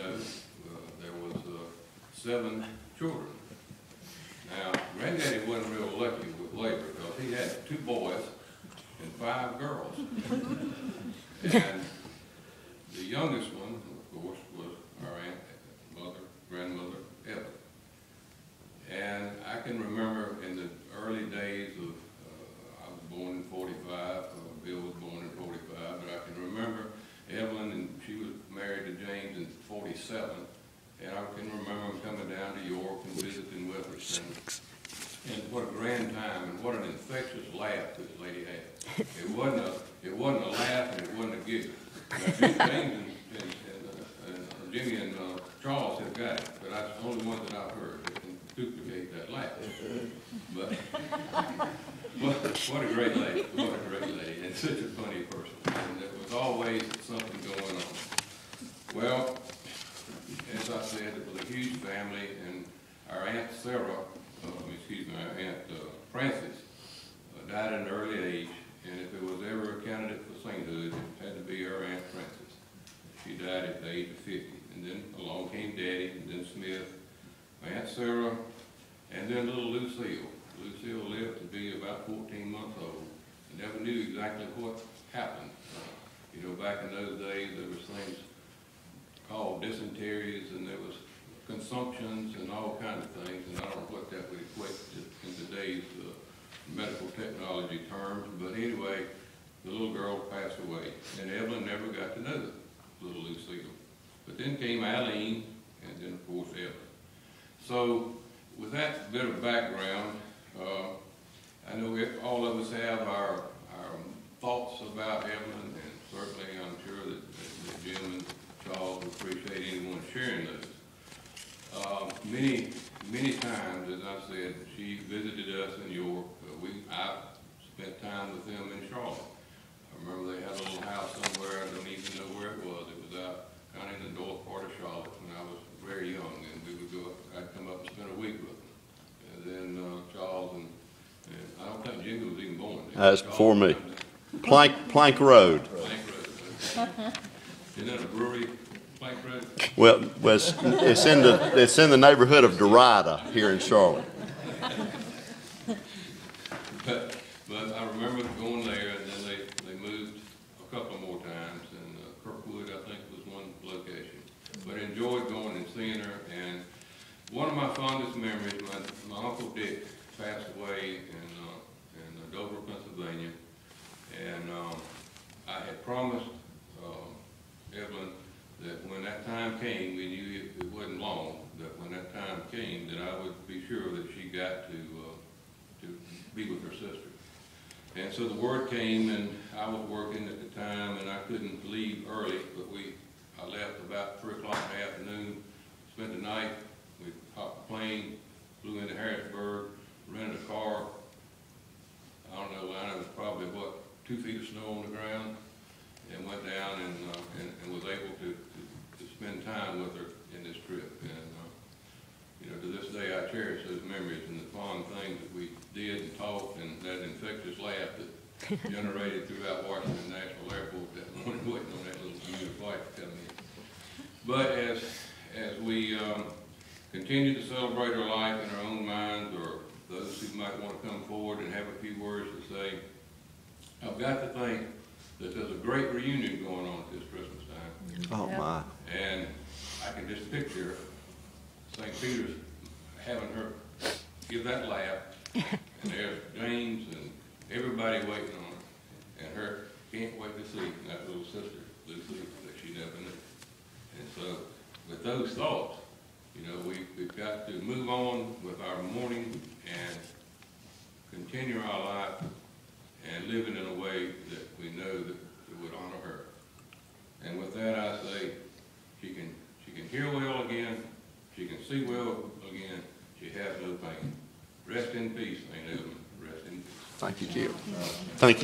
know, there was 7 children. Now, Granddaddy wasn't real lucky with labor because he had 2 boys and 5 girls. And the youngest one, of course, was our grandmother, Evelyn. And I can remember in the early days of, I was born in 45, Bill was born in 45, but I can remember Evelyn, and she was married to James in 47. And I can remember him coming down to York and visiting with us. And what a grand time, and what an infectious laugh this lady had. It wasn't a laugh, and it wasn't a giggle. James and Jimmy and Charles have got it, but that's the only one that I've heard that can duplicate that laugh. But what a great lady, what a great lady, and such a funny person. And there was always something going on. Well, as I said, it was a huge family, and our Aunt Sarah, our Aunt Frances, died at an early age, and if there was ever a candidate for sainthood, it had to be our Aunt Frances. She died at the age of 50, and then along came Daddy, and then Smith, Aunt Sarah, and then little Lucille. Lucille lived to be about 14 months old, and never knew exactly what happened. Back in those days, there was things called dysenteries, and there was consumptions and all kinds of things, and I don't know what that would equate to in today's medical technology terms, but anyway, the little girl passed away, and Evelyn never got to know little Lucille. But then came Eileen, and then of course Evelyn. So with that bit of background, I know all of us have our thoughts about Evelyn, and certainly I'm sure that Jim and Charles would appreciate anyone sharing those. Many times, as I said, she visited us in York. I spent time with them in Charlotte. I remember they had a little house somewhere, I don't even know where it was. It was out kind of in the north part of Charlotte when I was very young, and we would go, I'd come up and spend a week with them. And then Charles and I don't think Jimmy was even born. That's before me. Plank Road. Plank Road. Isn't that a brewery? Plank Road? Well, it's in the neighborhood of Dorada here in Charlotte. But I remember going there, and then they moved a couple more times, and Kirkwood, I think, was one location. But I enjoyed going and seeing her, and one of my fondest memories, my Uncle Dick passed away in Dover, Pennsylvania, and I had promised Evelyn that when that time came, we knew it wasn't long, that when that time came, that I would be sure that she got to be with her sister. And so the word came, and I was working at the time, and I couldn't leave early, but I left about 3 o'clock in the afternoon, spent the night, we hopped a plane, flew into Harrisburg, rented a car. I don't know, it was probably, 2 feet of snow on the ground, and went down and was able to spend time with her in this trip. And to this day I cherish those memories and the fond things that we did and talked, and that infectious laugh that generated throughout Washington National Airport that morning, waiting on that little commuter flight to come in. But as we continue to celebrate our life in our own minds, or those who might want to come forward and have a few words to say, I've got to think that there's a great reunion going on at this Christmas time. Oh my. And I can just picture St. Peter's having her give that laugh, and there's James and everybody waiting on her, and her can't wait to see that little sister, Lucy, that she never knew. And so with those thoughts, we've got to move on with our mourning and continue our life and living in a way that we know that would honor her. And with that, I say, she can hear well again, she can see well again, she has no pain. Rest in peace, St. Evelyn. Rest in peace. Thank you, Jim. Thank you.